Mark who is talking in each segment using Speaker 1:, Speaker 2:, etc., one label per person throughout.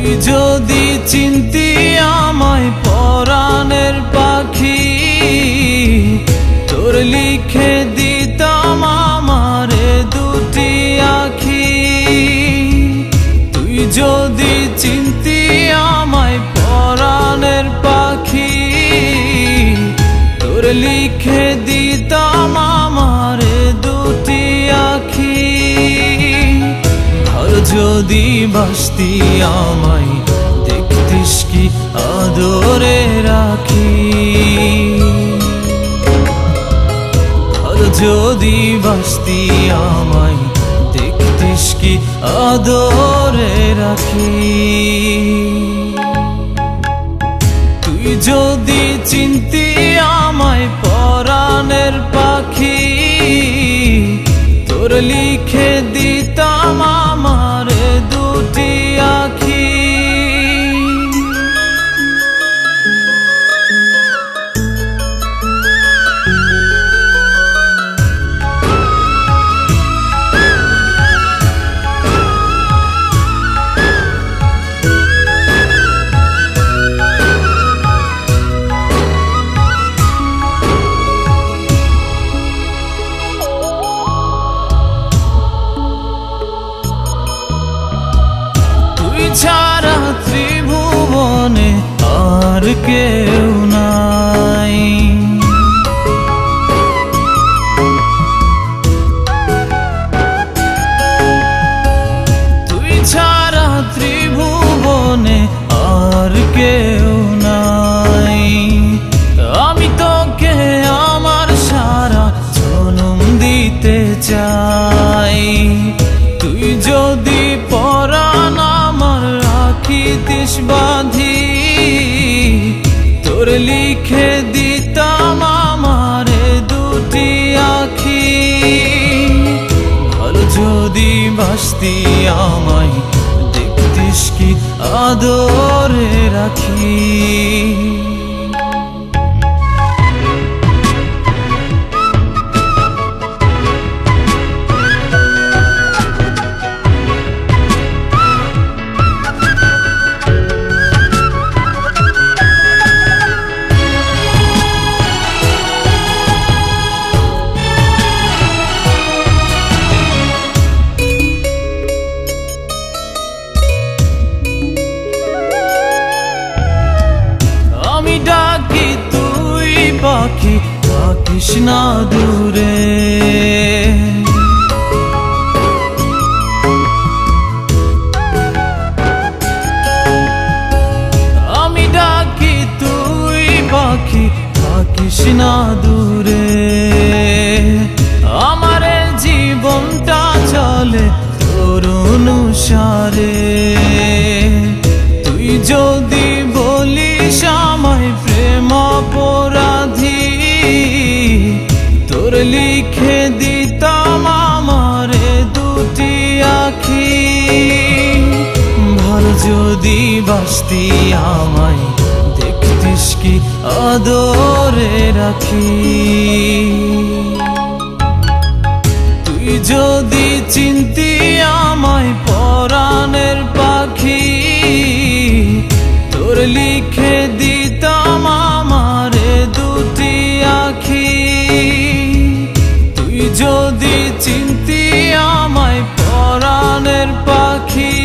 Speaker 1: তুই যদি চিনতি আমায় পরাণের পাখি, তোর লিখে দিতাম আমারে দুটি আখি। তুই যদি চিনতি আমায় পরাণের পাখি, তোর লিখে দিতাম আমারে দুটি আখি। আর যদি বাসতি আমায় দেখতিস কি আদরে রাখি। আর যদি বাসতি আমায় দেখতিস কি আদরে রাখি। তুই যদি চিনতি আমায় পরাণের পাখি, তোর লিখে দিতাম আমার দুটি আখি। ছাড়া ত্রিভুবনে আর কেউ নাই। তুই ছাড়া ত্রিভুবনে আর কেউ নাই। আমি তোকে আমার সারা জনম দিতে চাই। তুই যদি পরাণ আমার রাখিতিস বাঁধি, তোর লিখে দিতাম আমারে দুটি আখি। ভালো যদি বাসতি আমায় দেখতিস কি আদরে রাখি। ডাকি তুই পাখি থাকিস না দূরে। আমি ডাকি তুই পাখি থাকিস না দূরে। আমার জীবনটা চলে তোর অনুসারে। তুই যদি বলিস আমায় প্রেম অপরাধী, তোর লিখে দিতাম আমারে দুটি আখি। ভালো যদি বাসতি আমায় দেখতিস কি আদরে রাখি। তুই যদি চিনতি আমায় পরাণের পাখি, তোর লিখে দিতাম আমারে দুটি আখি। তুই যদি চিনতি আমায় পরাণের পাখি,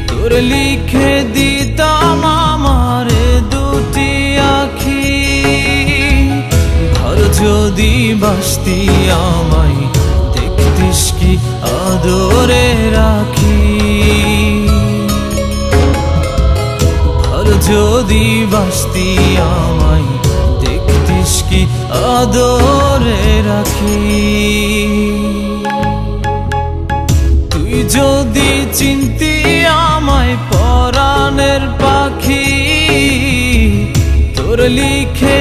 Speaker 1: তোর লিখে দিতাম আমারে দুটি আখি। ঘর যদি বাসতি আমায় দেখতিস কি আদরে রাখি। যদি বাসতি আমায় দেখতিস কি আদরে রাখি। তুই যদি চিনতি আমায় পরাণের পাখি, তোর লিখে